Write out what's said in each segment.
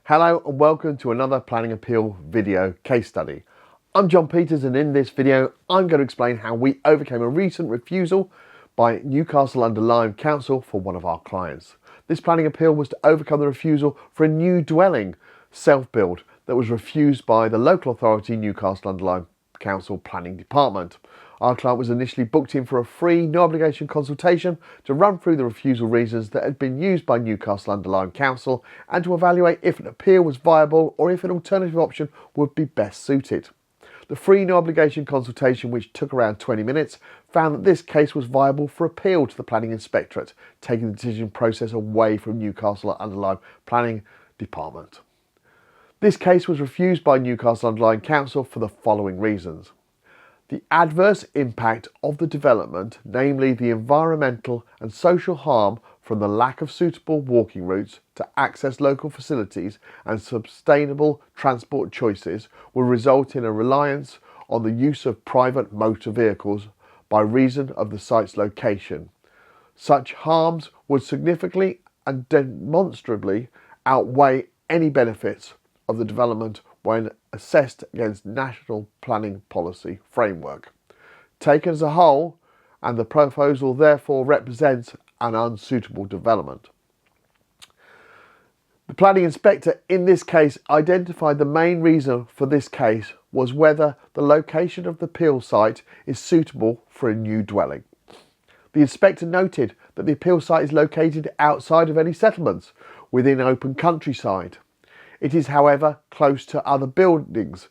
Hello and welcome to another planning appeal video case study. I'm John Peters, and in this video I'm going to explain how we overcame a recent refusal by Newcastle-under-Lyme Council for one of our clients. This planning appeal was to overcome the refusal for a new dwelling self-build that was refused by the local authority Newcastle-under-Lyme Council Planning Department. Our client was initially booked in for a free, no obligation consultation to run through the refusal reasons that had been used by Newcastle-under-Lyme Council and to evaluate if an appeal was viable or if an alternative option would be best suited. The free, no obligation consultation, which took around 20 minutes, found that this case was viable for appeal to the Planning Inspectorate, taking the decision process away from Newcastle-under-Lyme Planning Department. This case was refused by Newcastle-under-Lyme Council for the following reasons. The adverse impact of the development, namely the environmental and social harm from the lack of suitable walking routes to access local facilities and sustainable transport choices, will result in a reliance on the use of private motor vehicles by reason of the site's location. Such harms would significantly and demonstrably outweigh any benefits of the development when assessed against national planning policy framework. Taken as a whole, and the proposal therefore represents an unsuitable development. The planning inspector in this case identified the main reason for this case was whether the location of the appeal site is suitable for a new dwelling. The inspector noted that the appeal site is located outside of any settlements within open countryside. It is, however, close to other buildings,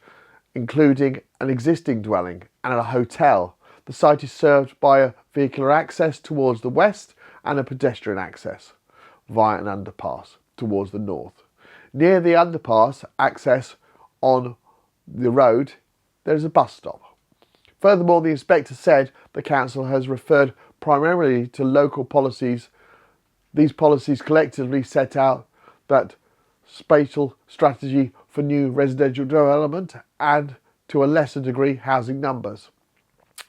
including an existing dwelling and a hotel. The site is served by a vehicular access towards the west and a pedestrian access via an underpass towards the north. Near the underpass access on the road, there is a bus stop. Furthermore, the inspector said the council has referred primarily to local policies. These policies collectively set out that spatial strategy for new residential development and, to a lesser degree, housing numbers.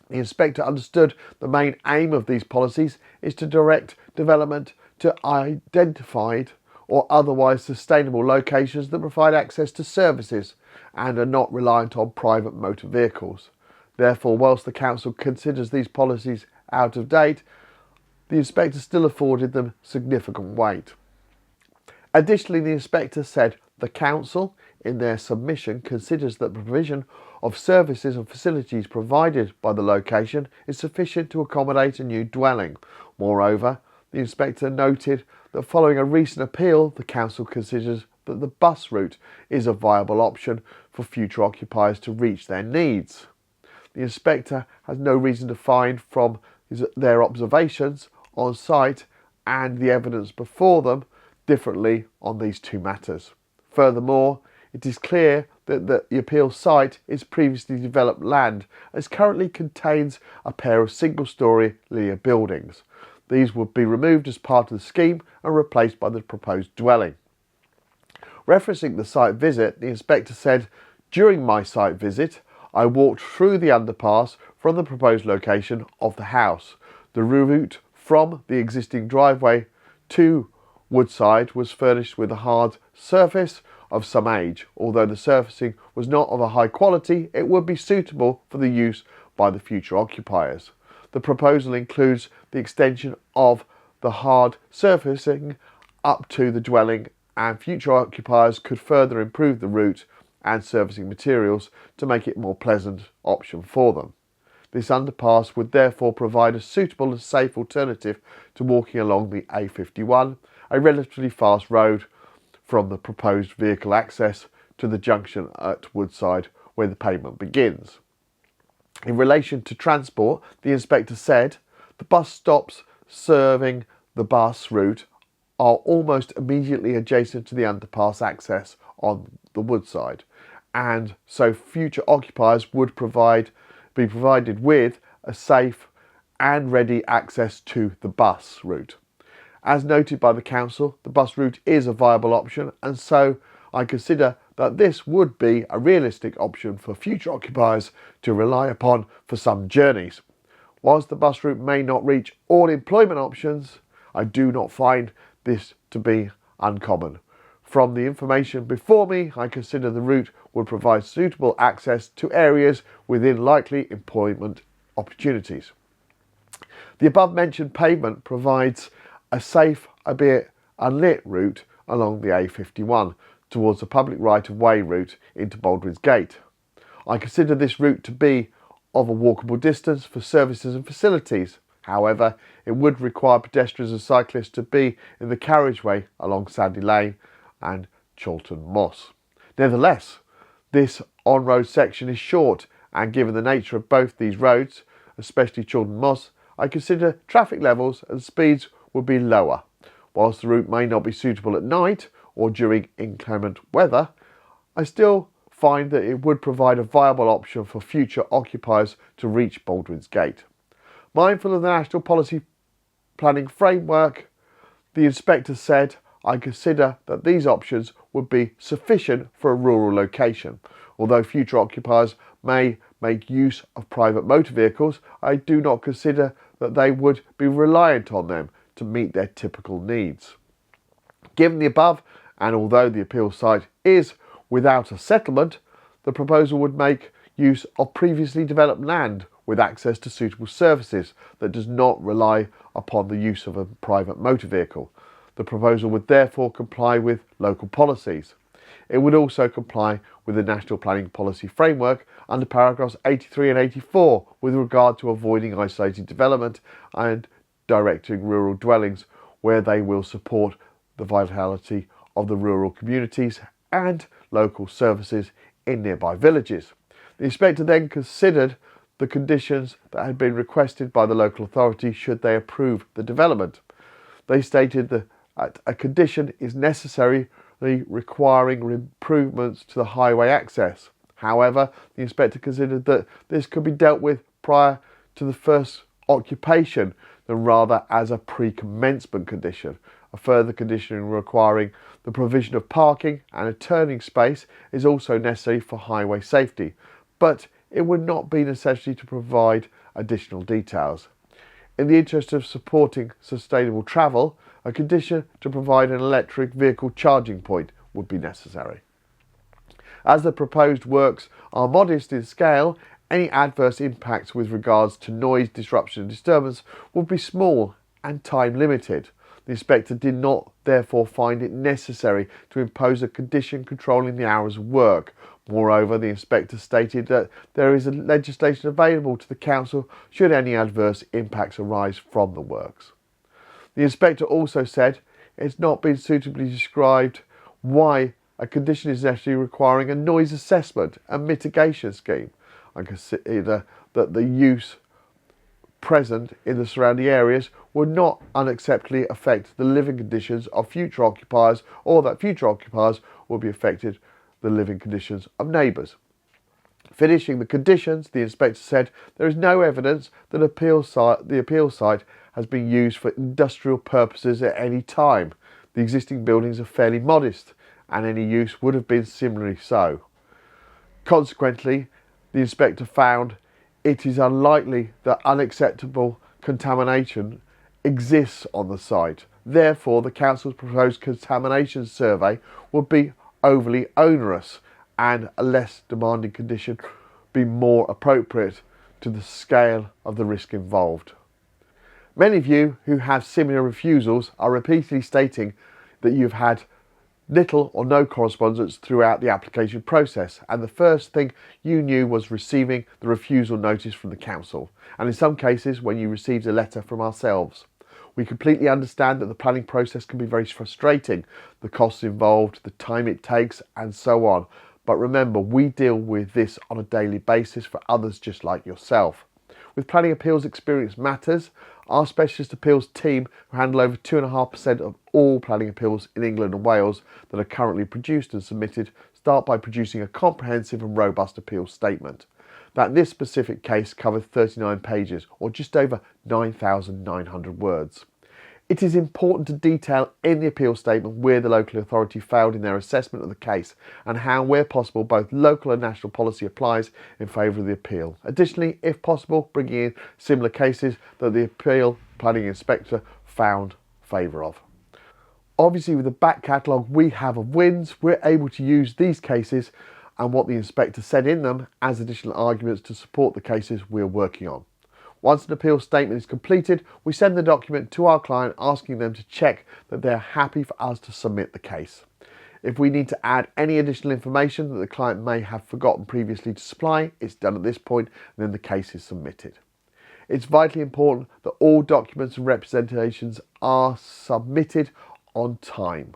The inspector understood the main aim of these policies is to direct development to identified or otherwise sustainable locations that provide access to services and are not reliant on private motor vehicles. Therefore, whilst the council considers these policies out of date, the inspector still afforded them significant weight. Additionally, the inspector said the council, in their submission, considers that the provision of services and facilities provided by the location is sufficient to accommodate a new dwelling. Moreover, the inspector noted that following a recent appeal, the council considers that the bus route is a viable option for future occupiers to reach their needs. The inspector has no reason to find from their observations on site and the evidence before them differently on these two matters. Furthermore, it is clear that the appeal site is previously developed land and currently contains a pair of single-storey linear buildings. These would be removed as part of the scheme and replaced by the proposed dwelling. Referencing the site visit, the inspector said, "During my site visit, I walked through the underpass from the proposed location of the house. The route from the existing driveway to Woodside was furnished with a hard surface of some age. Although the surfacing was not of a high quality, it would be suitable for the use by the future occupiers. The proposal includes the extension of the hard surfacing up to the dwelling, and future occupiers could further improve the route and surfacing materials to make it a more pleasant option for them. This underpass would therefore provide a suitable and safe alternative to walking along the A51, a relatively fast road from the proposed vehicle access to the junction at Woodside where the pavement begins." In relation to transport, the inspector said the bus stops serving the bus route are almost immediately adjacent to the underpass access on the Woodside, and so future occupiers would be provided with a safe and ready access to the bus route. As noted by the council, the bus route is a viable option, and so I consider that this would be a realistic option for future occupiers to rely upon for some journeys. Whilst the bus route may not reach all employment options, I do not find this to be uncommon. From the information before me, I consider the route would provide suitable access to areas within likely employment opportunities. The above-mentioned pavement provides a safe, albeit unlit route along the A51 towards the public right-of-way route into Baldwin's Gate. I consider this route to be of a walkable distance for services and facilities. However, it would require pedestrians and cyclists to be in the carriageway along Sandy Lane and Chorlton Moss. Nevertheless, this on-road section is short, and given the nature of both these roads, especially Chorlton Moss, I consider traffic levels and speeds would be lower. Whilst the route may not be suitable at night or during inclement weather, I still find that it would provide a viable option for future occupiers to reach Baldwin's Gate. Mindful of the National Policy Planning Framework, the inspector said, I consider that these options would be sufficient for a rural location. Although future occupiers may make use of private motor vehicles, I do not consider that they would be reliant on them to meet their typical needs. Given the above, and although the appeal site is without a settlement, the proposal would make use of previously developed land with access to suitable services that does not rely upon the use of a private motor vehicle. The proposal would therefore comply with local policies. It would also comply with the National Planning Policy Framework under paragraphs 83 and 84 with regard to avoiding isolated development and directing rural dwellings where they will support the vitality of the rural communities and local services in nearby villages. The inspector then considered the conditions that had been requested by the local authority should they approve the development. They stated that a condition is necessary requiring improvements to the highway access. However, the inspector considered that this could be dealt with prior to the first occupation than rather as a pre-commencement condition. A further condition requiring the provision of parking and a turning space is also necessary for highway safety, but it would not be necessary to provide additional details. In the interest of supporting sustainable travel, a condition to provide an electric vehicle charging point would be necessary. As the proposed works are modest in scale, any adverse impacts with regards to noise, disruption and disturbance would be small and time limited. The inspector did not therefore find it necessary to impose a condition controlling the hours of work. Moreover, the inspector stated that there is legislation available to the council should any adverse impacts arise from the works. The inspector also said it has not been suitably described why a condition is necessary requiring a noise assessment and mitigation scheme. I consider that the use present in the surrounding areas would not unacceptably affect the living conditions of future occupiers, or that future occupiers will be affected the living conditions of neighbours. Finishing the conditions, the inspector said there is no evidence that the appeal site has been used for industrial purposes at any time. The existing buildings are fairly modest, and any use would have been similarly so. Consequently, the inspector found it is unlikely that unacceptable contamination exists on the site. Therefore, the council's proposed contamination survey would be overly onerous, and a less demanding condition be more appropriate to the scale of the risk involved. Many of you who have similar refusals are repeatedly stating that you've had little or no correspondence throughout the application process, and the first thing you knew was receiving the refusal notice from the council, and in some cases when you received a letter from ourselves. We completely understand that the planning process can be very frustrating, the costs involved, the time it takes and so on, but remember, we deal with this on a daily basis for others just like yourself. With Planning Appeals Experience Matters, our specialist appeals team, who handle over 2.5% of all planning appeals in England and Wales that are currently produced and submitted, start by producing a comprehensive and robust appeals statement. That this specific case covered 39 pages, or just over 9,900 words. It is important to detail in the appeal statement where the local authority failed in their assessment of the case and how, where possible, both local and national policy applies in favour of the appeal. Additionally, if possible, bringing in similar cases that the appeal planning inspector found favour of. Obviously, with the back catalogue we have of wins, we're able to use these cases and what the inspector said in them as additional arguments to support the cases we're working on. Once an appeal statement is completed, we send the document to our client asking them to check that they're happy for us to submit the case. If we need to add any additional information that the client may have forgotten previously to supply, it's done at this point and then the case is submitted. It's vitally important that all documents and representations are submitted on time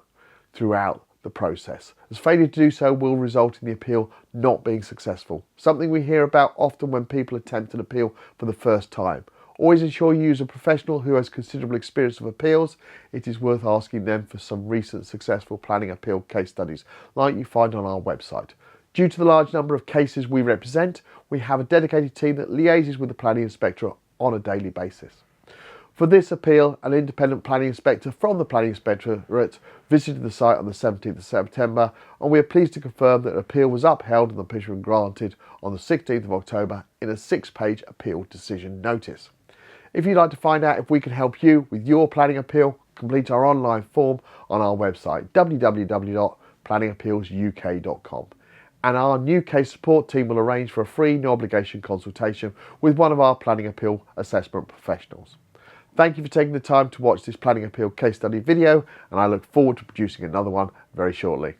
throughout the process, as failure to do so will result in the appeal not being successful, something we hear about often when people attempt an appeal for the first time. Always ensure you use a professional who has considerable experience of appeals. It is worth asking them for some recent successful planning appeal case studies like you find on our website. Due to the large number of cases we represent, we have a dedicated team that liaises with the Planning Inspectorate on a daily basis. For this appeal, an independent planning inspector from the Planning Inspectorate visited the site on the 17th of September, and we are pleased to confirm that an appeal was upheld and the petition granted on the 16th of October in a 6-page appeal decision notice. If you'd like to find out if we can help you with your planning appeal, complete our online form on our website www.planningappealsuk.com. And our new case support team will arrange for a free no obligation consultation with one of our planning appeal assessment professionals. Thank you for taking the time to watch this planning appeal case study video, and I look forward to producing another one very shortly.